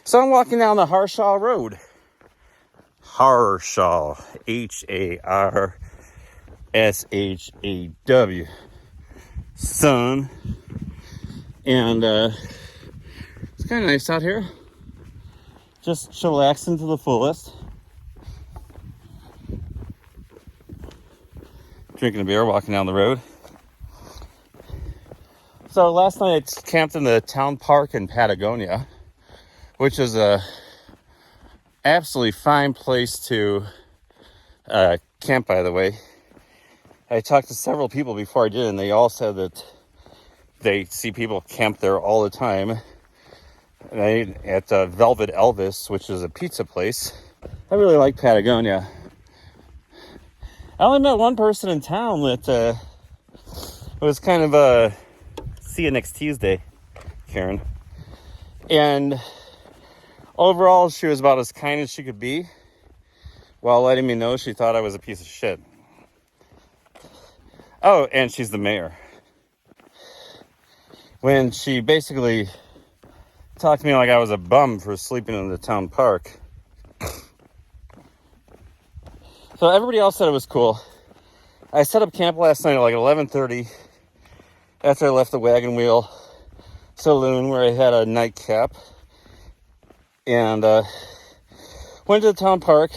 So I'm walking down the Harshaw Road. Harshaw, Harshaw, son. And it's kind of nice out here. Just chillaxing to the fullest. Drinking a beer, walking down the road. So last night I camped in the town park in Patagonia, which is a absolutely fine place to camp, by the way. I talked to several people before I did, and they all said that they see people camp there all the time. And I ate at Velvet Elvis, which is a pizza place. I really like Patagonia. I only met one person in town that was kind of a see you next Tuesday, Karen. And overall, she was about as kind as she could be, while letting me know she thought I was a piece of shit. Oh, and she's the mayor. When she basically talked to me like I was a bum for sleeping in the town park. So everybody else said it was cool. I set up camp last night at like 11:30 after I left the Wagon Wheel Saloon where I had a nightcap. And went to the town park.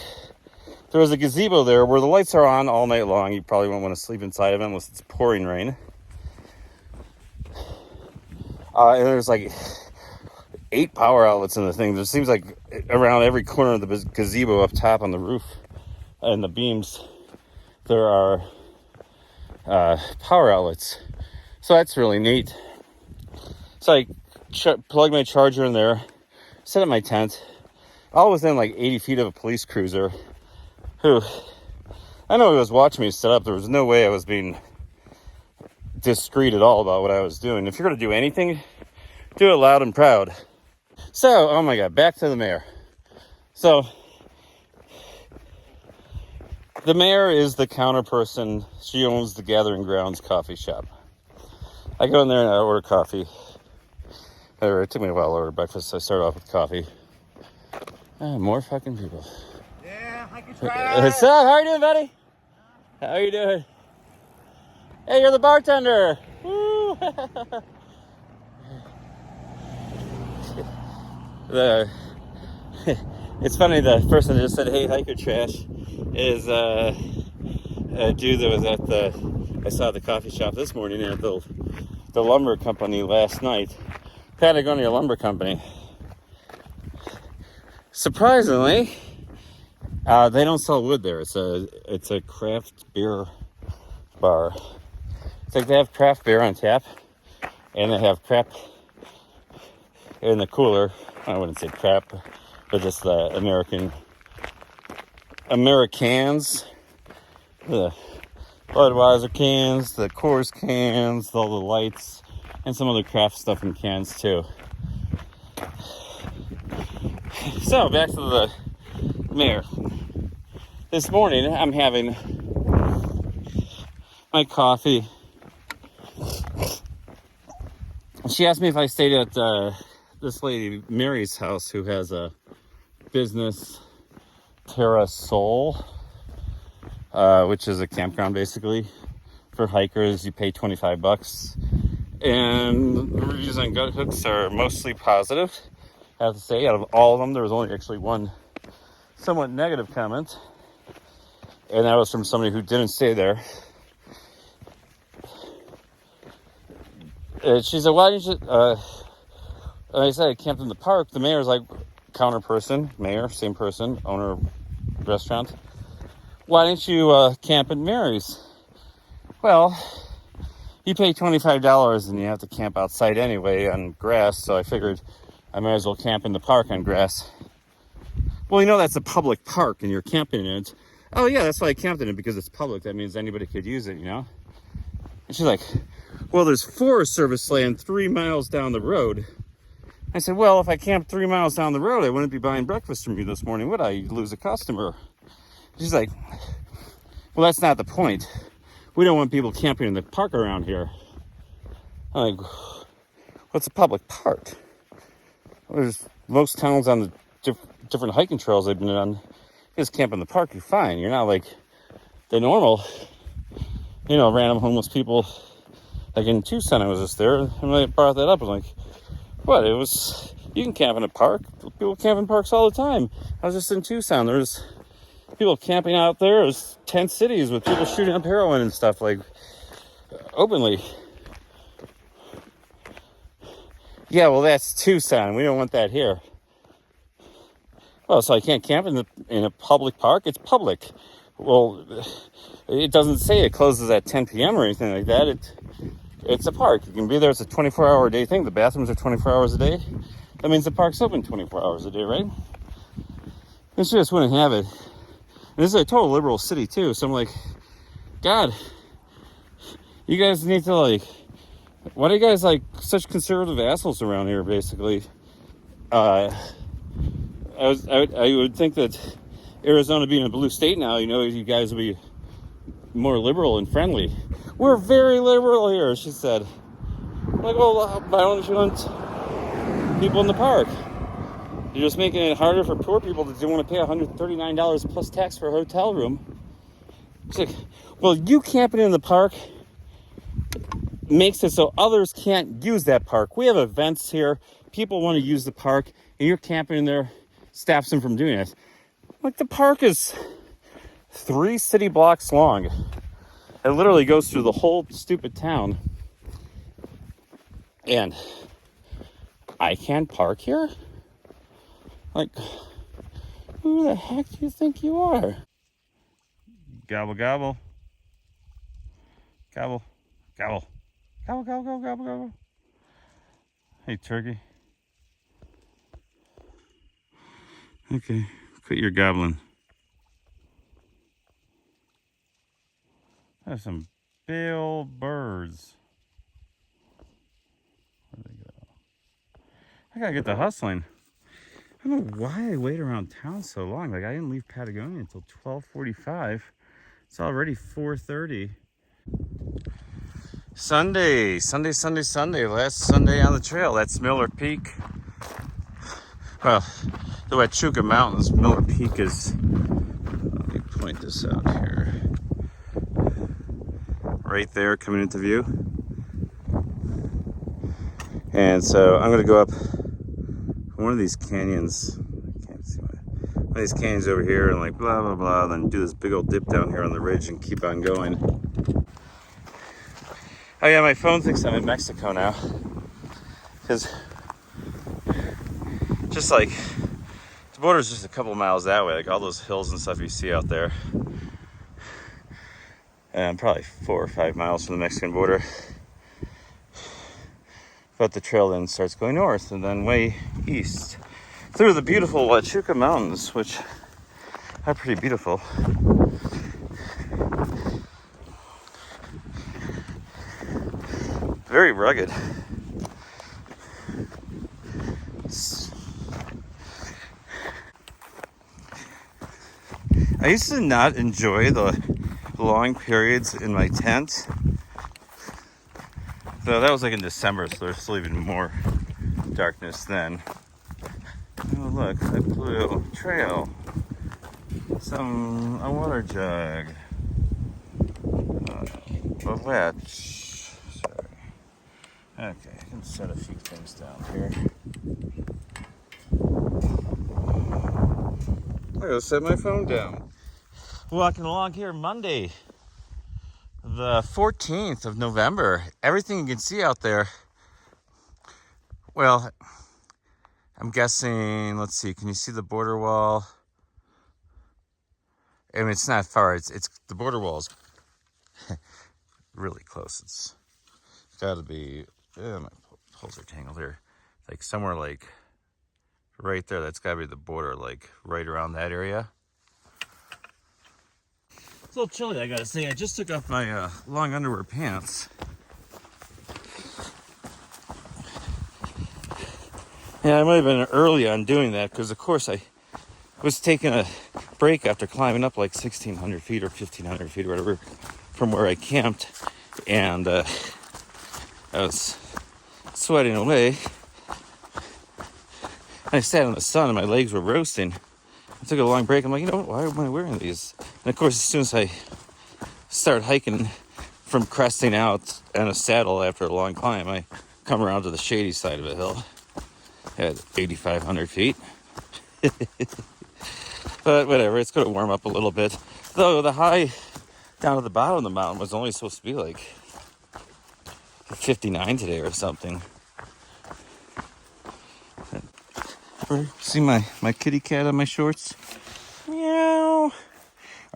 There was a gazebo there where the lights are on all night long. You probably won't want to sleep inside of it unless it's pouring rain. And there's like 8 power outlets in the thing. There seems like around every corner of the gazebo up top on the roof and the beams, there are power outlets. So that's really neat. So I plugged my charger in there, set up my tent, all within like 80 feet of a police cruiser who, I know he was watching me set up. There was no way I was being discreet at all about what I was doing. If you're going to do anything, do it loud and proud. So, oh my God, back to the mayor. So, the mayor is the counter person. She owns the Gathering Grounds coffee shop. I go in there and I order coffee. It took me a while to order breakfast, so I started off with coffee. More fucking people. Yeah, I can try. What's up? How are you doing, buddy? How are you doing? Hey, you're the bartender. Woo! It's funny, the person that just said, hey, hike your trash, is a dude that was I saw at the coffee shop this morning at the lumber company last night. Patagonia Lumber Company. Surprisingly, they don't sell wood there. It's a craft beer bar. It's like they have craft beer on tap, and they have crap in the cooler. I wouldn't say crap, but just the Americans, the Budweiser cans, the Coors cans, all the lights, and some other craft stuff in cans too. So back to the mayor. This morning I'm having my coffee. She asked me if I stayed at this lady Mary's house, who has a business, Terra Sol, which is a campground basically for hikers. You pay $25, and the reviews on Gut Hooks are mostly positive. I have to say, out of all of them, there was only actually one somewhat negative comment, and that was from somebody who didn't stay there. She said, why didn't you, I said I camped in the park. The mayor's like, counter person, mayor, same person, owner of restaurant. Why didn't you camp at Mary's? Well, you pay $25 and you have to camp outside anyway on grass, so I figured I might as well camp in the park on grass. Well, you know that's a public park and you're camping in it. Oh yeah, that's why I camped in it, because it's public. That means anybody could use it, you know? And she's like, well, there's Forest Service land 3 miles down the road. I said, well, if I camped 3 miles down the road, I wouldn't be buying breakfast from you this morning, would I? You'd lose a customer. She's like, well, that's not the point. We don't want people camping in the park around here. I'm like, what's a public park? There's most towns on the different hiking trails I've been on. You just camp in the park, you're fine. You're not like the normal, random homeless people. Like in Tucson, I was just there, and I brought that up. I was like, what? You can camp in a park. People camp in parks all the time. I was just in Tucson. There's people camping out there. There's tent cities with people shooting up heroin and stuff, like, openly. Yeah, well, that's Tucson. We don't want that here. Well, so I can't camp in a public park? It's public. Well, it doesn't say it closes at 10 p.m. or anything like that. It's a park. You can be there. It's a 24-hour a day thing. The bathrooms are 24 hours a day. That means the park's open 24 hours a day, right? And she just wouldn't have it. And this is a total liberal city, too. So I'm like, God, you guys need to, like, why do you guys, like, such conservative assholes around here, basically? I would think that Arizona being a blue state now, you guys would be more liberal and friendly. We're very liberal here, she said. I'm like, well, why don't you want people in the park? You're just making it harder for poor people that don't want to pay $139 plus tax for a hotel room. She's like, well, you camping in the park makes it so others can't use that park. We have events here. People want to use the park, and you're camping in there, stops them from doing it. Like, the park is 3 city blocks long. It literally goes through the whole stupid town. And I can't park here? Like, who the heck do you think you are? Gobble, gobble. Gobble, gobble. Gobble, gobble, gobble, gobble, gobble. Hey, turkey. Okay, quit your gobbling. There's some big old birds. Where'd they go? I gotta get to hustling. I don't know why I wait around town so long. Like, I didn't leave Patagonia until 12:45. It's already 4:30. Sunday. Last Sunday on the trail. That's Miller Peak. Well, the Huachuca Mountains. Miller Peak is, let me point this out here. Right there, coming into view. And so I'm gonna go up one of these canyons. I can't see one of these canyons over here, and like blah blah blah, then do this big old dip down here on the ridge and keep on going. Oh yeah, my phone thinks I'm in Mexico now, because just like the border's just a couple miles that way, like all those hills and stuff you see out there. And I'm probably 4 or 5 miles from the Mexican border. But the trail then starts going north and then way east through the beautiful Huachuca Mountains, which are pretty beautiful. Very rugged. I used to not enjoy the long periods in my tent. So that was like in December, so there's still even more darkness then. Oh look, a blue trail. A water jug. A latch. Sorry. Okay, I can set a few things down here. I gotta set my phone down. Walking along here Monday, the 14th of November. Everything you can see out there. Well, I'm guessing, let's see, can you see the border wall? I mean, it's not far. It's the border wall's really close. It's gotta be, my poles are tangled here. Like somewhere like right there, that's gotta be the border, like right around that area. It's a little chilly, I gotta say. I just took off my long underwear pants. Yeah, I might have been early on doing that because, of course, I was taking a break after climbing up like 1,600 feet or 1,500 feet or whatever from where I camped. And I was sweating away. I sat in the sun and my legs were roasting. I took a long break. I'm like, you know what? Why am I wearing these? And of course, as soon as I start hiking from cresting out on a saddle after a long climb, I come around to the shady side of a hill at 8,500 feet. But whatever, it's going to warm up a little bit. Though the high down at the bottom of the mountain was only supposed to be like 59 today or something. See my kitty cat on my shorts? Meow.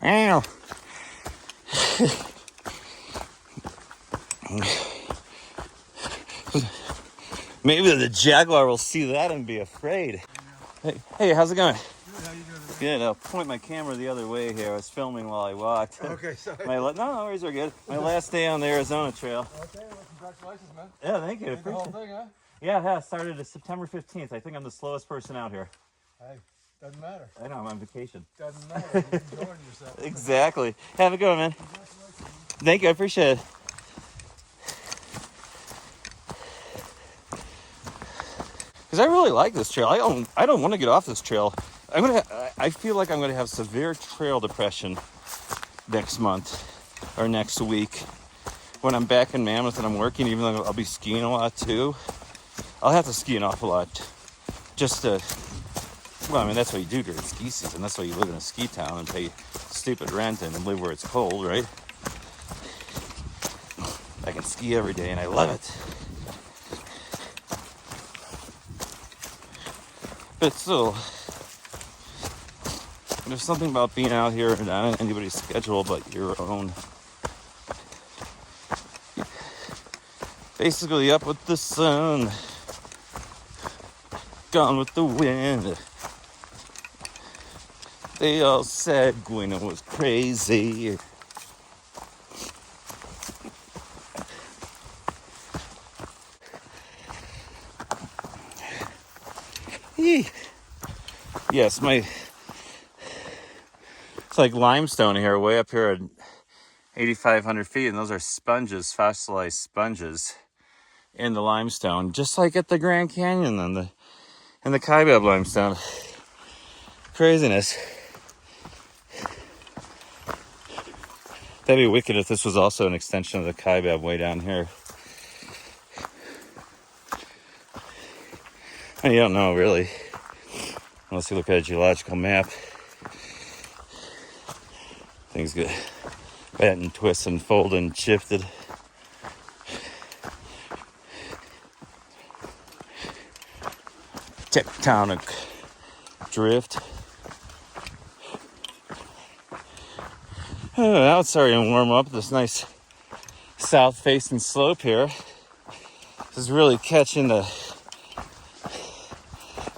Meow. Maybe the jaguar will see that and be afraid. Hey, how's it going? Good, how you doing? Good. I'll point my camera the other way here. I was filming while I walked. Okay, sorry. No, worries are good. My last day on the Arizona Trail. Okay, well, congratulations, man. Yeah, thank you. Did the whole thing, huh? Yeah, started September 15th. I think I'm the slowest person out here. Hey, doesn't matter. I know, I'm on vacation. Doesn't matter. You're enjoying yourself. Exactly. Have a good one, man. Congratulations, man. Thank you. I appreciate it. Because I really like this trail. I don't want to get off this trail. I feel like I'm gonna have severe trail depression next month or next week when I'm back in Mammoth and I'm working. Even though I'll be skiing a lot too, I'll have to ski an awful lot just to. Well, I mean that's what you do during ski season. That's why you live in a ski town and pay stupid rent and live where it's cold, right? I can ski every day and I love it. But still, there's something about being out here and not on anybody's schedule but your own. Basically up with the sun, gone with the wind. They all said Gwynna was crazy. Yes, it's like limestone here, way up here at 8,500 feet, and those are sponges, fossilized sponges in the limestone, just like at the Grand Canyon and the Kaibab limestone. Craziness. That'd be wicked if this was also an extension of the Kaibab way down here. And you don't know really, unless you look at a geological map. Things get bent and twisted and folded and shifted. Tectonic drift. Oh, now it's starting to warm up. This nice south-facing slope here. This is really catching the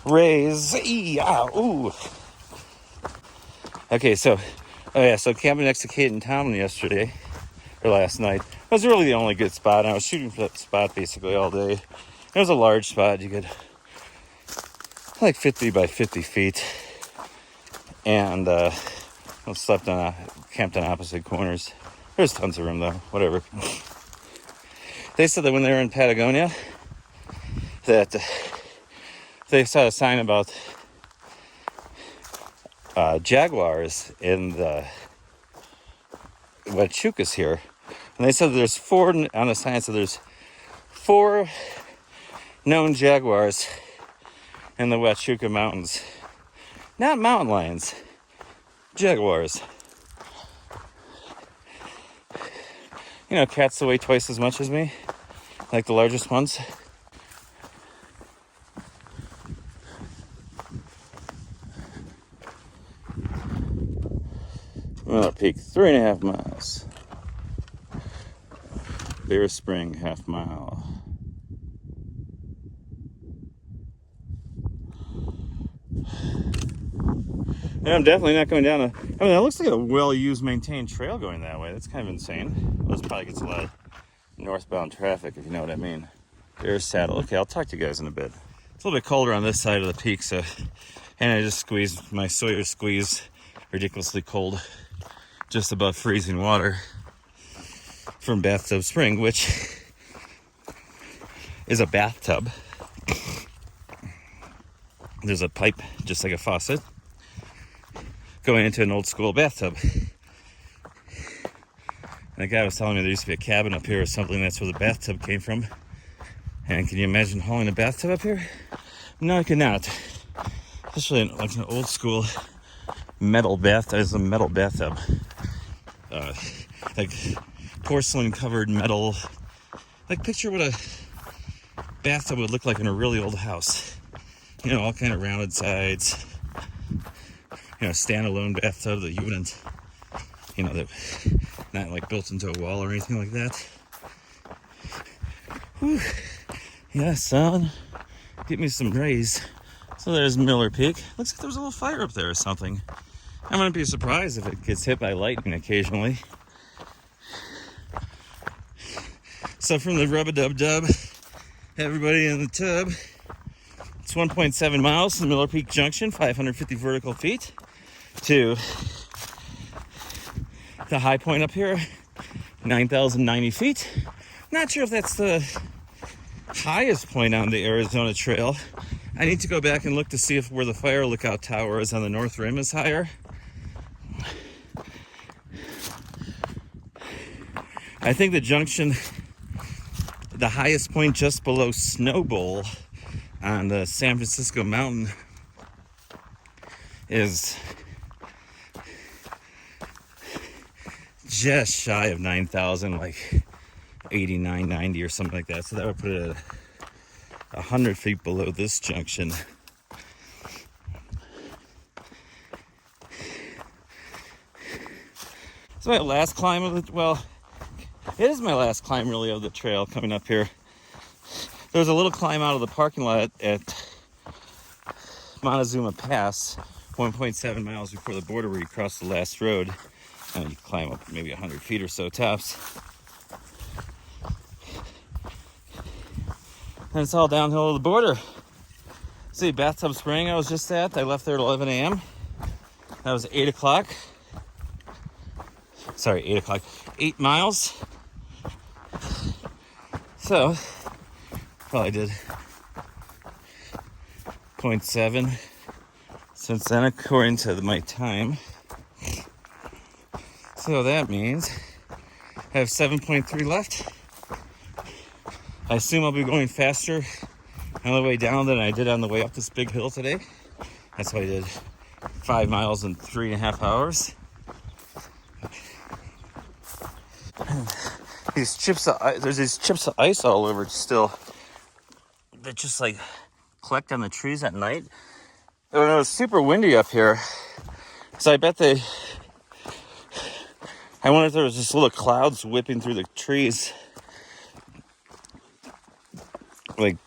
rays. Ooh. Okay, so camping next to Kate and Tomlin yesterday, or last night, was really the only good spot. And I was shooting for that spot basically all day. It was a large spot. You could, like 50 by 50 feet. And camped on opposite corners. There's tons of room though, whatever. They said that when they were in Patagonia, that they saw a sign about jaguars in the Huachucas here, and they said there's on the sign said there's 4 known jaguars in the Huachuca Mountains. Not mountain lions, jaguars. You know, cats that weigh twice as much as me, like the largest ones. Miller Peak, 3.5 miles. Bear Spring, half mile. And I'm definitely not going down that looks like a well-used, maintained trail going that way. That's kind of insane. This probably gets a lot of northbound traffic, if you know what I mean. Bear Saddle. Okay, I'll talk to you guys in a bit. It's a little bit colder on this side of the peak, and I just squeezed my Sawyer squeeze, ridiculously cold, just above freezing water from Bathtub Spring, which is a bathtub. There's a pipe, just like a faucet, going into an old school bathtub. And the guy was telling me there used to be a cabin up here or something. That's where the bathtub came from. And can you imagine hauling a bathtub up here? No, I could not. Especially like an old school metal bathtub. It's a metal bathtub. Like porcelain covered metal. Like picture what a bathtub would look like in a really old house. You know, all kind of rounded sides. You know, standalone bathtub that you wouldn't, you know, that not like built into a wall or anything like that. Whew. Yeah, son. Get me some rays. So there's Miller Peak. Looks like there's a little fire up there or something. I wouldn't be surprised if it gets hit by lightning occasionally. So from the rub-a-dub-dub, everybody in the tub, it's 1.7 miles from Miller Peak Junction, 550 vertical feet, to the high point up here, 9,090 feet. Not sure if that's the highest point on the Arizona Trail. I need to go back and look to see if where the fire lookout tower is on the north rim is higher. I think the junction, the highest point just below Snow Bowl on the San Francisco mountain is just shy of 9,000, like 89, 90 or something like that. So that would put it at 100 feet below this junction. It's my last climb of the, well, it is my last climb really of the trail coming up here. There was a little climb out of the parking lot at Montezuma Pass, 1.7 miles before the border where you cross the last road. And you climb up maybe 100 feet or so tops. And it's all downhill to the border. See, Bathtub Spring I was just at. I left there at 11 a.m. That was 8 o'clock. Sorry, 8 o'clock. 8 miles. So, probably did 0.7 since then, according to my time. So that means I have 7.3 left. I assume I'll be going faster on the way down than I did on the way up this big hill today. That's why I did 5 miles in 3.5 hours. These chips of ice, there's these chips of ice all over still. They just like collect on the trees at night. When it was super windy up here, so I bet I wonder if there was just little clouds whipping through the trees, like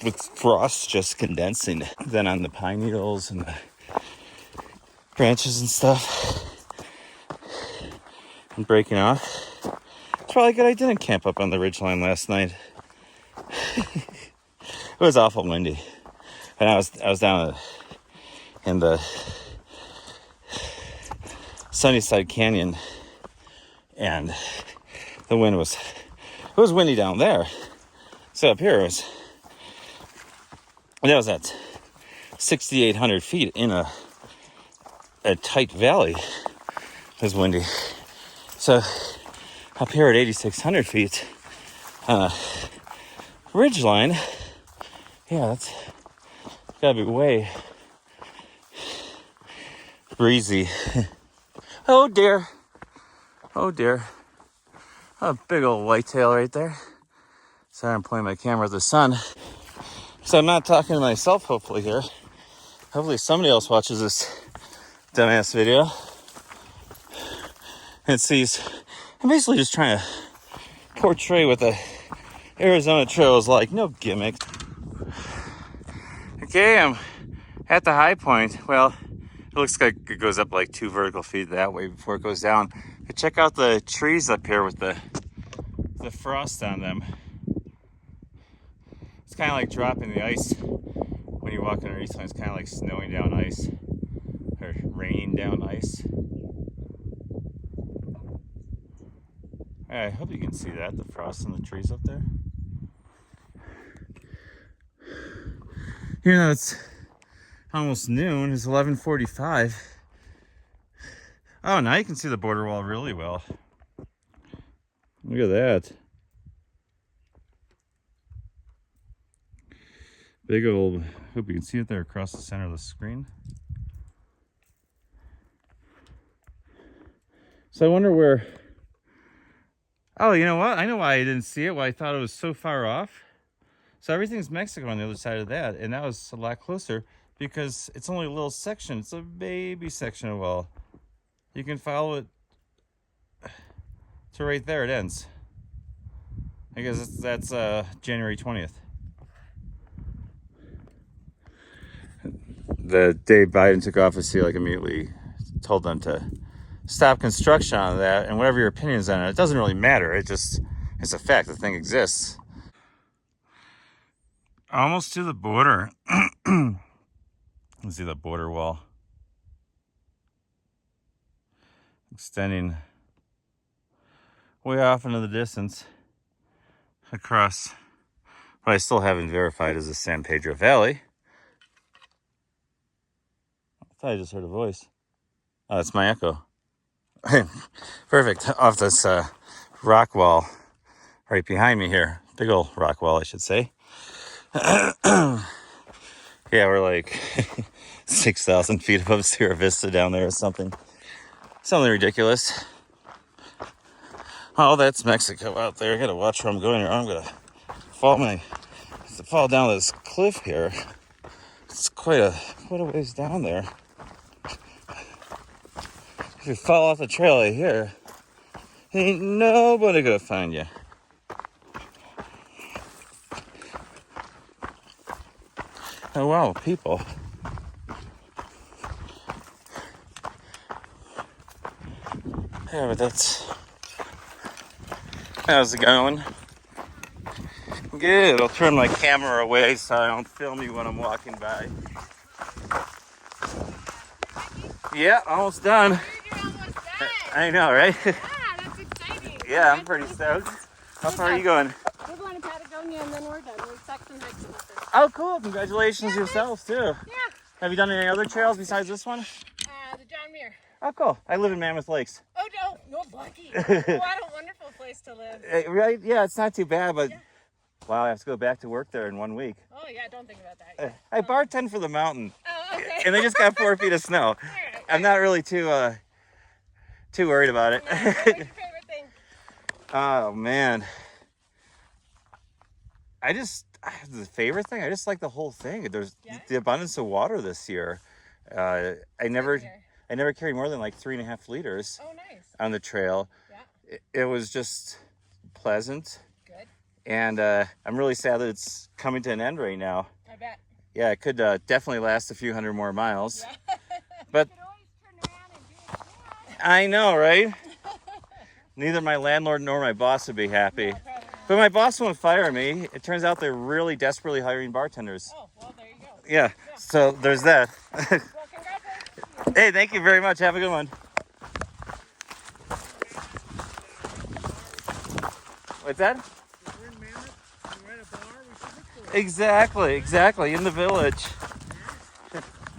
with frost just condensing then on the pine needles and the branches and stuff and breaking off. It's probably good I didn't camp up on the ridgeline last night. It was awful windy, and I was down in the Sunnyside Canyon, and the wind it was windy down there. So up here that was at 6,800 feet in a tight valley. It was windy. So up here at 8,600 feet on a ridge line, yeah, that's gotta be way breezy. Oh dear. Oh dear. A big old whitetail right there. Sorry, I'm pointing my camera at the sun. So I'm not talking to myself, hopefully, here. Hopefully somebody else watches this dumbass video and sees. I'm basically just trying to portray what the Arizona Trail is like. No gimmick. Okay, I'm at the high point. Well, it looks like it goes up like 2 vertical feet that way before it goes down. But check out the trees up here with the frost on them. It's kind of like dropping the ice when you walk under Eastland. It's kind of like snowing down ice or raining down ice. I hope you can see that, the frost on the trees up there. You know, almost noon. It's 11:45. Oh, now you can see the border wall really well. Look at that. Big old, hope you can see it there across the center of the screen. So I wonder where, oh, you know what? I know why I didn't see it, why I thought it was so far off. So everything's Mexico on the other side of that, and that was a lot closer because it's only a little section. It's a baby section of wall. You can follow it to right there, it ends. I guess that's January 20th. The day Biden took office, he like immediately told them to stop construction on that, and whatever your opinions on it, it doesn't really matter. It's a fact. The thing exists. Almost to the border. Let's see the border wall extending way off into the distance across what I still haven't verified is the San Pedro Valley. I thought I just heard a voice. Oh, it's my echo. Perfect. Off this rock wall right behind me here. Big old rock wall, I should say. Yeah, we're like 6,000 feet above Sierra Vista down there or something. Something ridiculous. Oh, that's Mexico out there. I gotta watch where I'm going or I'm gonna fall down this cliff here. It's quite a ways down there. If you fall off the trail right here, ain't nobody gonna find you. Oh wow, people. Yeah, but how's it going? Good. I'll turn my camera away so I don't film you when I'm walking by. Yeah, almost done. You're almost done. I know, right? Yeah, that's exciting. Yeah, I'm pretty stoked. How far are you going? We're going to Patagonia and then we're done. We section hiking with this. Oh, cool. Congratulations yourselves, too. Yeah. Have you done any other trails besides this one? The John Muir. Oh, cool. I live in Mammoth Lakes. Oh, no, lucky. What a wonderful place to live. Right? Yeah, it's not too bad, but Yeah. wow, I have to go back to work there in 1 week. Oh, yeah, don't think about that. I bartend for the mountain, Oh, okay. and they just got 4 feet of snow. All right. I'm not really too worried about it. Yeah. What's your favorite thing? Oh man, the favorite thing. I just like the whole thing. There's Yeah? the abundance of water this year. I never carried more than like 3.5 liters Oh, nice. on the trail. Yeah. It was just pleasant, Good. and I'm really sad that it's coming to an end right now. I bet. Yeah, it could definitely last a few hundred more miles. Yeah. But You could always turn around and do it again. I know, right? Neither my landlord nor my boss would be happy. No, probably not. But my boss won't fire me. It turns out they're really desperately hiring bartenders. Oh, well, there you go. Yeah, so there's that. Well, congratulations. Hey, thank you very much. Have a good one. What's that? We're in Mammoth. We're at a bar. We should look for it. Exactly. In the village.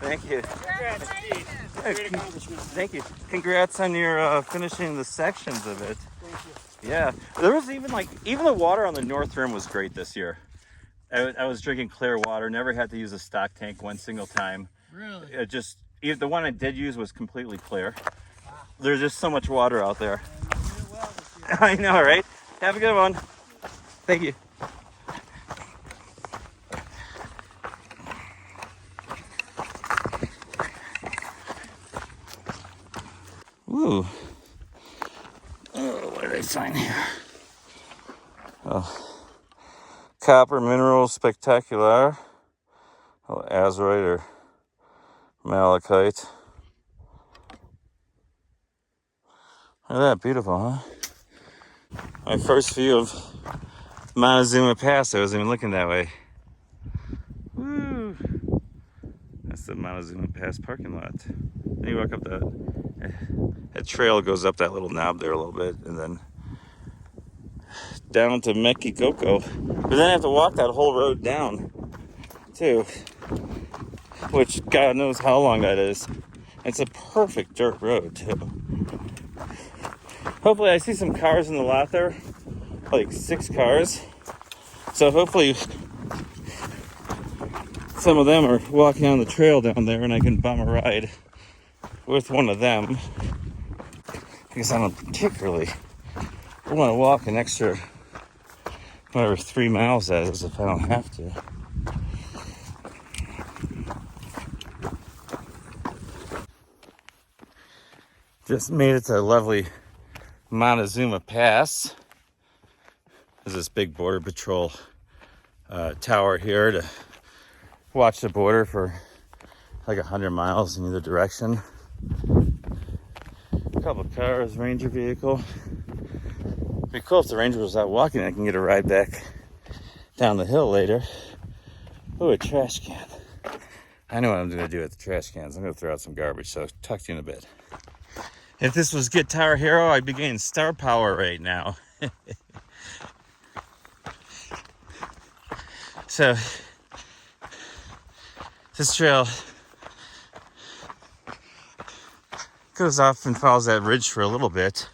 Thank you. Congratulations. Great accomplishment. Thank you. Congrats on your finishing the sections of it. Thank you. Yeah, there was even the water on the North Rim was great this year. I was drinking clear water. Never had to use a stock tank one single time. Really? The one I did use was completely clear. There's just so much water out there. And you did it well this year. I know, right? Have a good one. Thank you. Ooh. Oh, what did I find here? Oh. Copper mineral spectacular. Oh, azurite or malachite. Look at that, beautiful, huh? My first view of Montezuma Pass. I wasn't even looking that way. Woo! That's the Montezuma Pass parking lot. Then you walk up that trail goes up that little knob there a little bit, and then down to Mexicoco. But then I have to walk that whole road down, too. which God knows how long that is. It's a perfect dirt road too. Hopefully I see some cars in the lot there, like 6 cars. So hopefully some of them are walking on the trail down there and I can bum a ride with one of them. Because I don't particularly want to walk an extra, whatever 3 miles that is if I don't have to. Just made it to lovely Montezuma Pass. There's this big Border Patrol tower here to watch the border for like 100 miles in either direction. A couple of cars, ranger vehicle. It'd be cool if the ranger was out walking and I can get a ride back down the hill later. Oh, a trash can. I know what I'm gonna do with the trash cans. I'm gonna throw out some garbage, so talk to you in a bit. If this was Guitar Hero, I'd be getting star power right now. So, this trail goes off and follows that ridge for a little bit.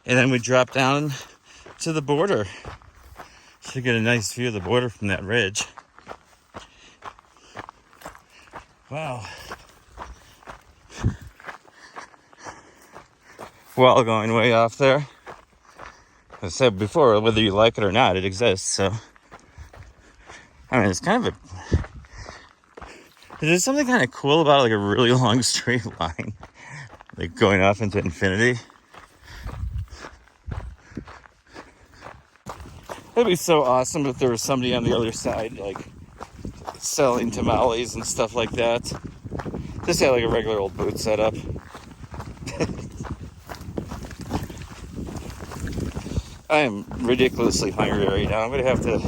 And then we drop down to the border. So you get a nice view of the border from that ridge. Wow. Well, going way off there. As I said before, whether you like it or not, it exists. So, I mean, it's kind of there's something kind of cool about like a really long straight line, like going off into infinity. It'd be so awesome if there was somebody on the other side, like selling tamales and stuff like that. Just had like a regular old booth setup. I am ridiculously hungry right now. I'm gonna have to.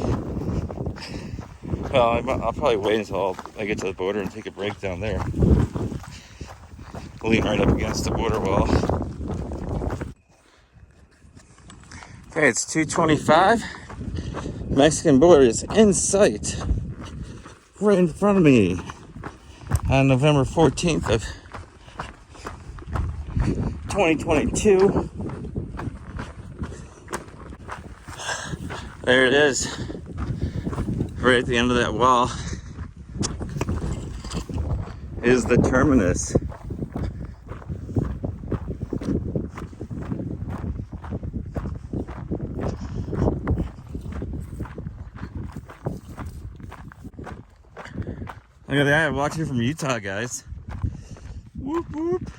Well, I'll probably wait until I get to the border and take a break down there. Lean right up against the border wall. Okay, it's 2:25. Mexican border is in sight. Right in front of me. On November 14th of 2022. There it is. Right at the end of that wall is the terminus. Look at that, I'm watching from Utah, guys. Whoop whoop.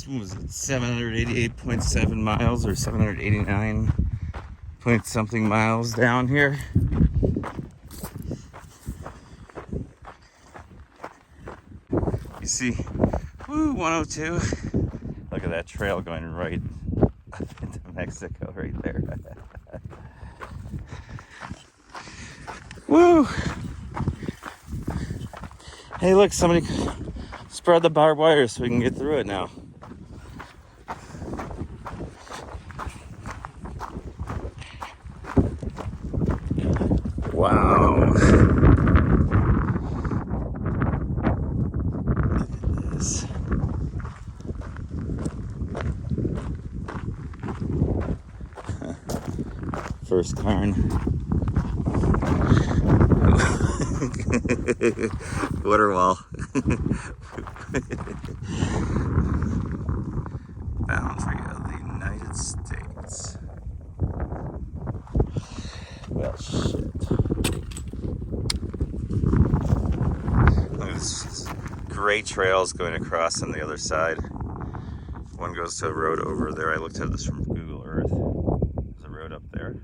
What was it, 788.7 miles or 789 point something miles down here. You see, woo, 102. Look at that trail going right into Mexico right there. Woo! Hey, look, somebody spread the barbed wire so we can get through it now. Wow. Look at this. First Karn. Border wall. Boundary of the United States. Well, shit. Look at this great trails going across on the other side. One goes to a road over there. I looked at this from Google Earth. There's a road up there.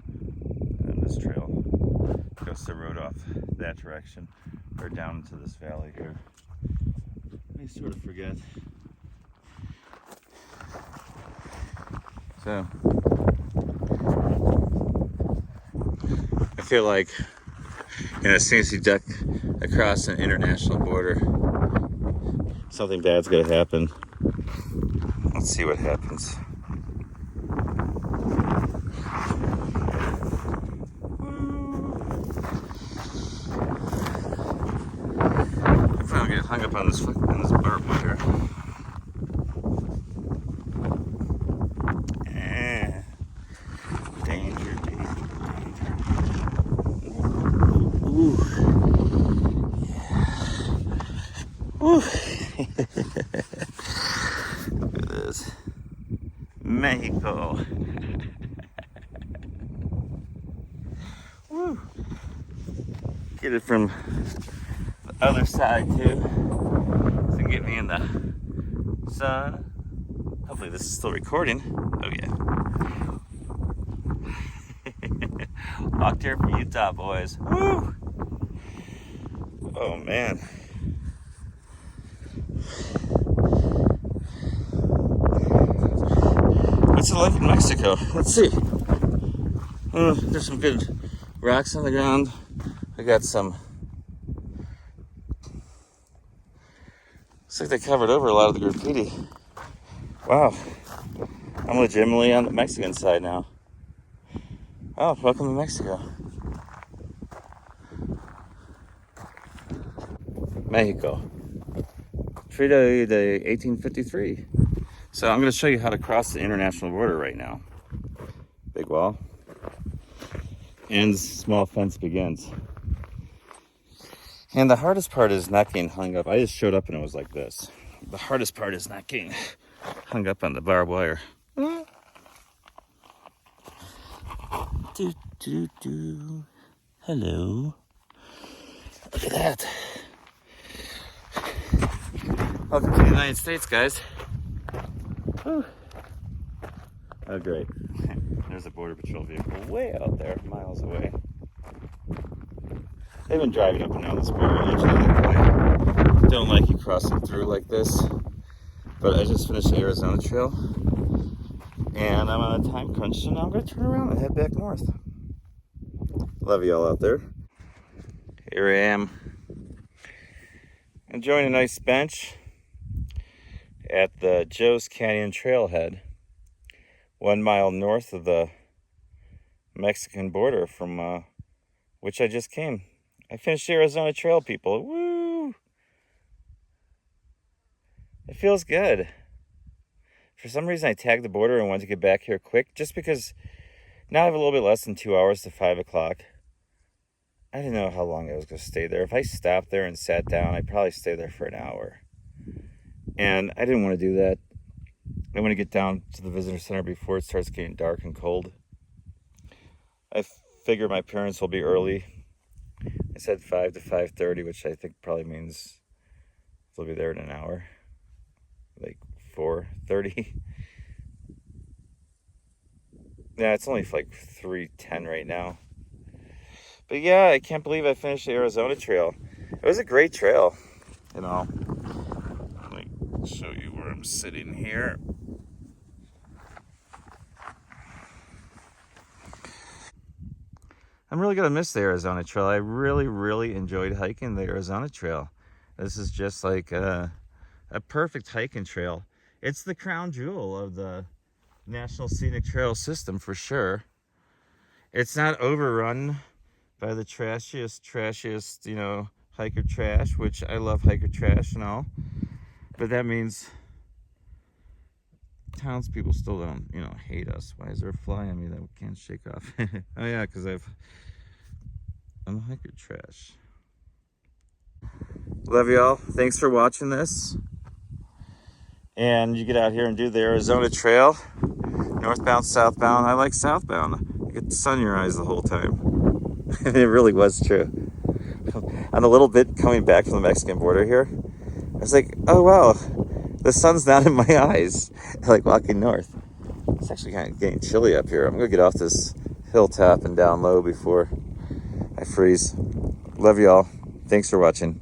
And then this trail goes to the road off that direction, or down into this valley here. I sort of forget. So, I feel like, as soon as you duck across an international border, something bad's gonna happen. Let's see what happens. hung up on this barbed wire. Danger, danger, danger. Ooh. Yeah. Ooh. Look at this. Mexico. Woo. Get it from the other side too. So get me in the sun. Hopefully this is still recording. Oh yeah. Walked here from Utah, boys. Woo! Oh man. What's it like in Mexico? Let's see. There's some good rocks on the ground. I got some. Looks like they covered over a lot of the graffiti. Wow. I'm legitimately on the Mexican side now. Oh, welcome to Mexico. Mexico. Treaty de 1853. So I'm going to show you how to cross the international border right now. Big wall. And small fence begins. And the hardest part is not getting hung up. I just showed up and it was like this. The hardest part is not getting hung up on the barbed wire. Do, do, do. Hello. Look at that. Welcome to the United States, guys. Whew. Oh, great. There's a Border Patrol vehicle way out there, miles away. They've been driving up and down this border. I don't like you crossing through like this. But I just finished the Arizona trail. And I'm on a time crunch, so now I'm going to turn around and head back north. Love y'all out there. Here I am. Enjoying a nice bench at the Joe's Canyon Trailhead, 1 mile north of the Mexican border from which I just came. I finished the Arizona Trail, people. Woo! It feels good. For some reason, I tagged the border and wanted to get back here quick, just because now I have a little bit less than 2 hours to 5 o'clock. I didn't know how long I was going to stay there. If I stopped there and sat down, I'd probably stay there for an hour. And I didn't want to do that. I want to get down to the visitor center before it starts getting dark and cold. I figure my parents will be early. I said 5 to 5:30, which I think probably means they'll be there in an hour. Like 4:30. Yeah, it's only like 3:10 right now. But yeah, I can't believe I finished the Arizona trail. It was a great trail, you know. Let me show you where I'm sitting here. I'm really gonna miss the Arizona trail. I really enjoyed hiking the Arizona trail. This is just like a perfect hiking trail. It's the crown jewel of the National Scenic Trail system for sure. It's not overrun by the trashiest, you know, hiker trash, which I love hiker trash and all. But that means townspeople still don't, you know, hate us. Why is there a fly on me that we can't shake off? Oh yeah, because I'm hiker trash. Love y'all. Thanks for watching this. And you get out here and do the Arizona Trail. Northbound, southbound. I like southbound. You get the sun in your eyes the whole time. It really was true. On the little bit coming back from the Mexican border here, I was like, oh wow, the sun's not in my eyes. Like walking north. It's actually kind of getting chilly up here. I'm gonna get off this hilltop and down low before I freeze. Love y'all. Thanks for watching.